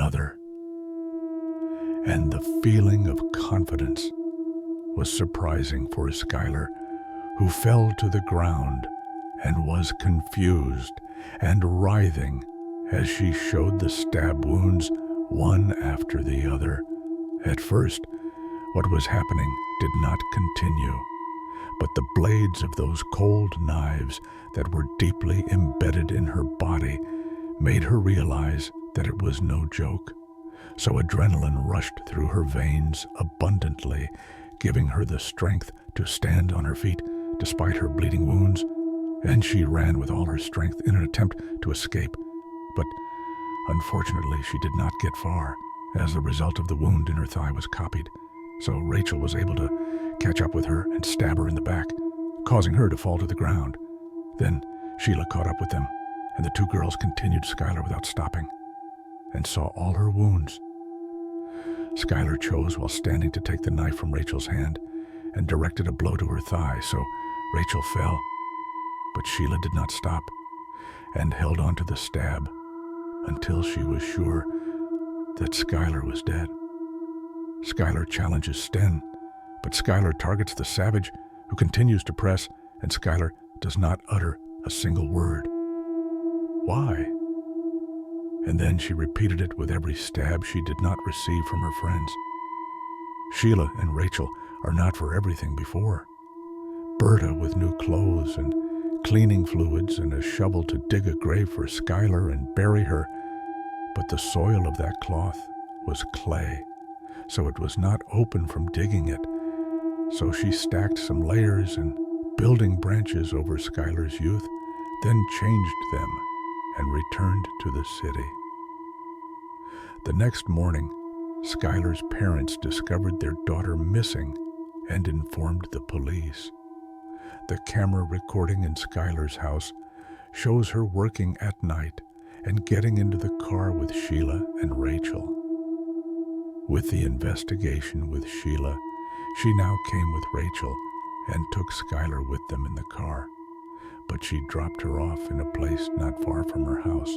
another. And the feeling of confidence was surprising for Skylar, who fell to the ground and was confused and writhing as she showed the stab wounds one after the other. At first, what was happening did not continue, but the blades of those cold knives that were deeply embedded in her body made her realize that it was no joke. So adrenaline rushed through her veins abundantly, giving her the strength to stand on her feet despite her bleeding wounds, and she ran with all her strength in an attempt to escape. But unfortunately, she did not get far, as the result of the wound in her thigh was copied. So Rachel was able to catch up with her and stab her in the back, causing her to fall to the ground. Then Sheila caught up with them, and the two girls continued Skylar without stopping, and saw all her wounds. Skylar chose while standing to take the knife from Rachel's hand and directed a blow to her thigh, so Rachel fell. But Sheila did not stop and held on to the stab until she was sure that Skylar was dead. Skylar challenges Sten, but Skylar targets the savage, who continues to press, and Skylar does not utter a single word. Why? And then she repeated it with every stab she did not receive from her friends. Sheila and Rachel are not for everything before. Berta with new clothes and cleaning fluids and a shovel to dig a grave for Skylar and bury her, but the soil of that cloth was clay, so it was not open from digging it. So she stacked some layers and building branches over Skylar's youth, then changed them and returned to the city. The next morning, Skylar's parents discovered their daughter missing and informed the police. The camera recording in Skylar's house shows her working at night and getting into the car with Sheila and Rachel. With the investigation with Sheila, she now came with Rachel and took Skylar with them in the car, but she dropped her off in a place not far from her house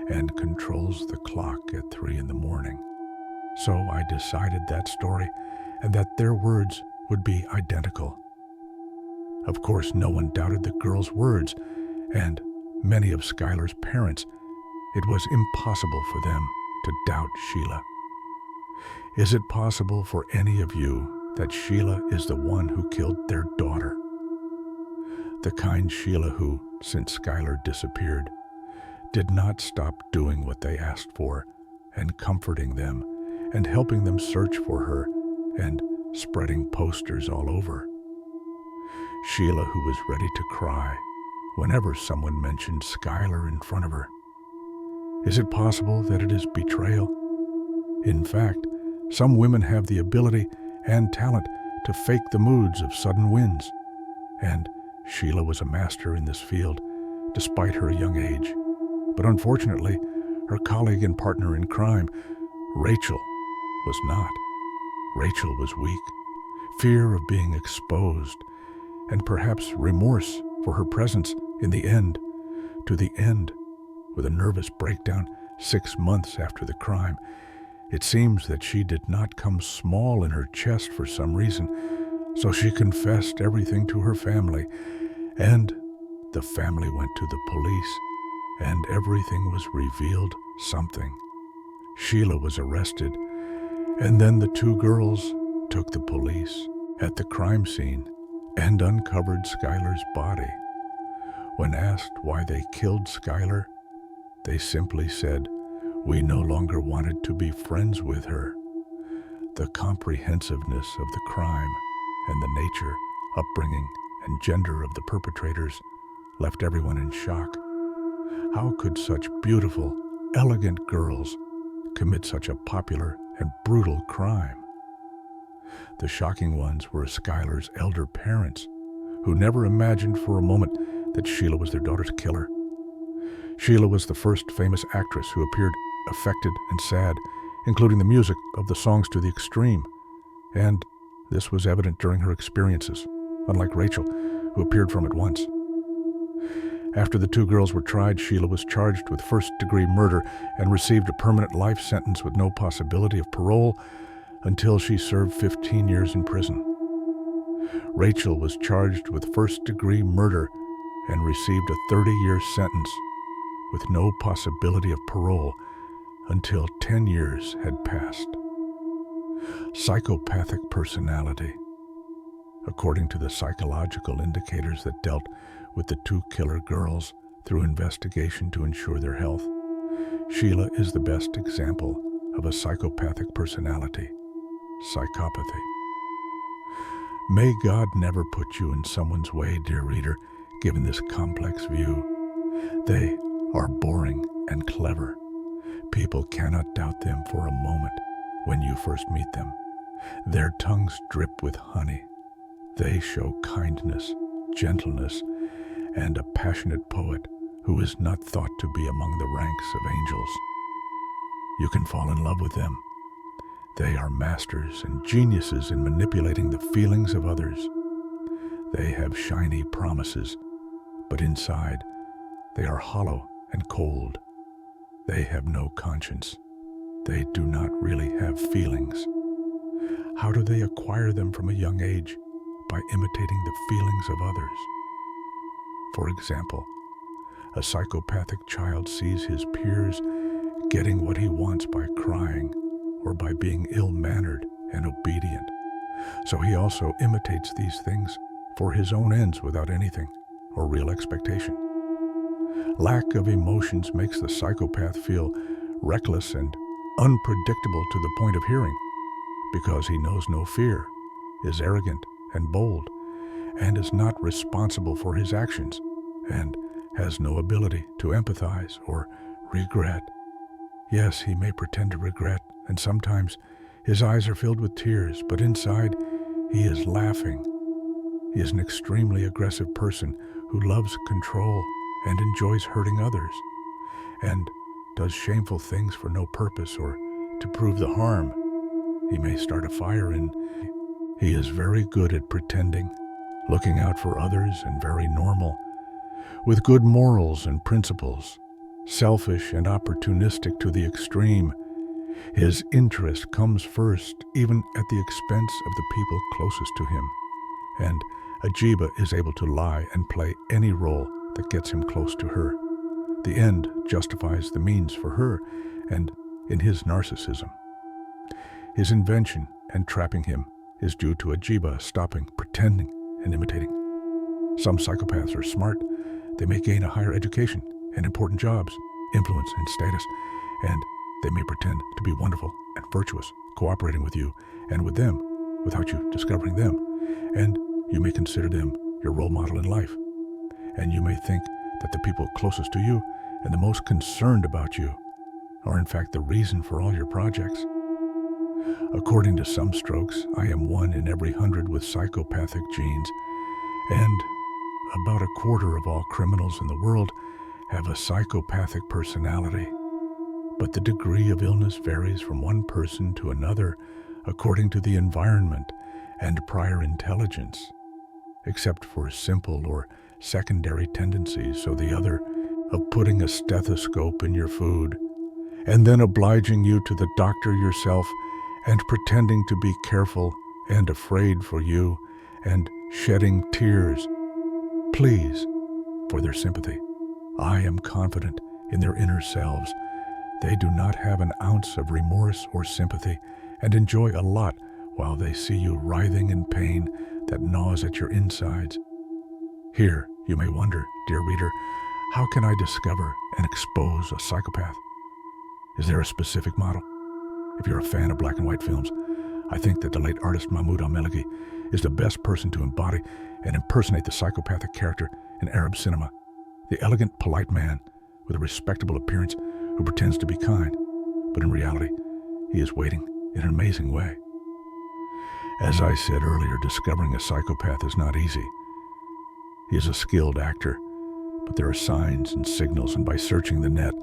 and controls the clock at 3 a.m. So I decided that story and that their words would be identical. Of course, no one doubted the girl's words, and many of Skylar's parents. It was impossible for them to doubt Sheila. Is it possible for any of you that Sheila is the one who killed their daughter? The kind Sheila who, since Skylar disappeared, did not stop doing what they asked for and comforting them and helping them search for her and spreading posters all over. Sheila who was ready to cry whenever someone mentioned Skylar in front of her. Is it possible that it is betrayal? In fact, some women have the ability and talent to fake the moods of sudden wins, and Sheila was a master in this field despite her young age. But unfortunately, her colleague and partner in crime, Rachel, was not. Rachel was weak, fear of being exposed, and perhaps remorse for her presence in the end, to the end, with a nervous breakdown 6 months after the crime. It seems that she did not come small in her chest for some reason, so she confessed everything to her family, and the family went to the police, and everything was revealed something. Sheila was arrested, and then the two girls took the police at the crime scene and uncovered Skylar's body. When asked why they killed Skylar, they simply said, "We no longer wanted to be friends with her." The comprehensiveness of the crime and the nature, upbringing, and gender of the perpetrators left everyone in shock. How could such beautiful, elegant girls commit such a popular and brutal crime? The shocking ones were Skylar's elder parents, who never imagined for a moment that Sheila was their daughter's killer. Sheila was the first famous actress who appeared affected and sad, including the music of the songs to the extreme, and this was evident during her experiences, unlike Rachel, who appeared from it once. After the two girls were tried, Sheila was charged with first-degree murder and received a permanent life sentence with no possibility of parole until she served 15 years in prison. Rachel was charged with first-degree murder and received a 30-year sentence with no possibility of parole until 10 years had passed. Psychopathic personality. According to the psychological indicators that dealt with the two killer girls through investigation to ensure their health, Sheila is the best example of a psychopathic personality, psychopathy. May God never put you in someone's way, dear reader, given this complex view. They are boring and clever. People cannot doubt them for a moment when you first meet them. Their tongues drip with honey. They show kindness, gentleness, and a passionate poet who is not thought to be among the ranks of angels. You can fall in love with them. They are masters and geniuses in manipulating the feelings of others. They have shiny promises, but inside they are hollow and cold. They have no conscience. They do not really have feelings. How do they acquire them from a young age? By imitating the feelings of others. For example, a psychopathic child sees his peers getting what he wants by crying or by being ill-mannered and obedient. So he also imitates these things for his own ends without anything or real expectation. Lack of emotions makes the psychopath feel reckless and unpredictable to the point of hearing, because he knows no fear, is arrogant and bold, and is not responsible for his actions, and has no ability to empathize or regret. Yes, he may pretend to regret, and sometimes his eyes are filled with tears, but inside he is laughing. He is an extremely aggressive person who loves control and enjoys hurting others, and does shameful things for no purpose or to prove the harm. He may start a fire, and he is very good at pretending, looking out for others, and very normal, with good morals and principles, selfish and opportunistic to the extreme. His interest comes first, even at the expense of the people closest to him, and Ajiba is able to lie and play any role that gets him close to her. The end justifies the means for her, and in his narcissism. His invention and trapping him is due to Ajiba stopping pretending and imitating. Some psychopaths are smart. They may gain a higher education and important jobs, influence and status, and they may pretend to be wonderful and virtuous, cooperating with you and with them without you discovering them. And you may consider them your role model in life. And you may think that the people closest to you and the most concerned about you are in fact the reason for all your projects. According to some strokes, I am 1 in every 100 with psychopathic genes, and about a quarter of all criminals in the world have a psychopathic personality. But the degree of illness varies from one person to another according to the environment and prior intelligence, except for simple or secondary tendencies, so the other of putting a stethoscope in your food and then obliging you to the doctor yourself and pretending to be careful and afraid for you and shedding tears, pleas for their sympathy. I am confident in their inner selves. They do not have an ounce of remorse or sympathy and enjoy a lot while they see you writhing in pain that gnaws at your insides. Here, you may wonder, dear reader, how can I discover and expose a psychopath? Is there a specific model? If you're a fan of black and white films, I think that the late artist Mahmoud Al-Meliki is the best person to embody and impersonate the psychopathic character in Arab cinema. The elegant, polite man with a respectable appearance who pretends to be kind, but in reality, he is waiting in an amazing way. As I said earlier, discovering a psychopath is not easy. He is a skilled actor, but there are signs and signals, and by searching the net,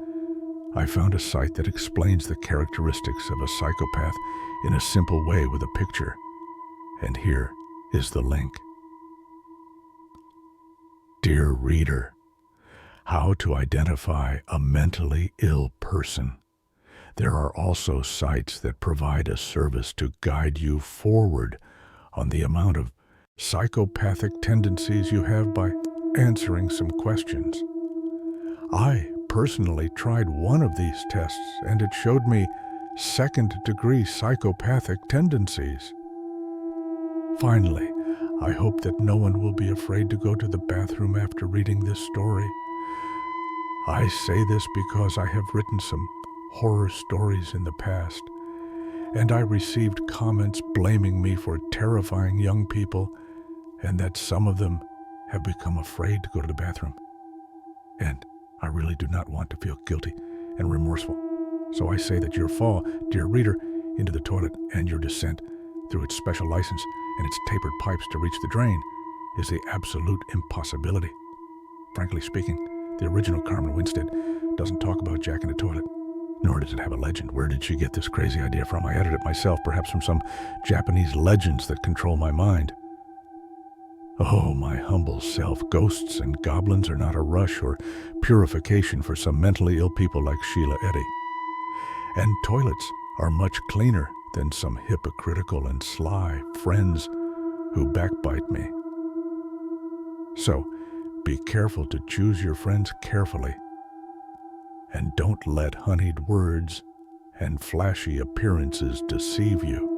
I found a site that explains the characteristics of a psychopath in a simple way with a picture. And here is the link. Dear reader, how to identify a mentally ill person. There are also sites that provide a service to guide you forward on the amount of psychopathic tendencies you have by answering some questions. I personally tried one of these tests and it showed me second-degree psychopathic tendencies. Finally, I hope that no one will be afraid to go to the bathroom after reading this story. I say this because I have written some horror stories in the past, and I received comments blaming me for terrifying young people, and that some of them have become afraid to go to the bathroom. And I really do not want to feel guilty and remorseful. So I say that your fall, dear reader, into the toilet and your descent through its special license and its tapered pipes to reach the drain is the absolute impossibility. Frankly speaking, the original Carmen Winstead doesn't talk about Jack in the toilet, nor does it have a legend. Where did she get this crazy idea from? I added it myself, perhaps from some Japanese legends that control my mind. Oh, my humble self, ghosts and goblins are not a rush or purification for some mentally ill people like Sheila Eddy. And toilets are much cleaner than some hypocritical and sly friends who backbite me. So, be careful to choose your friends carefully, and don't let honeyed words and flashy appearances deceive you.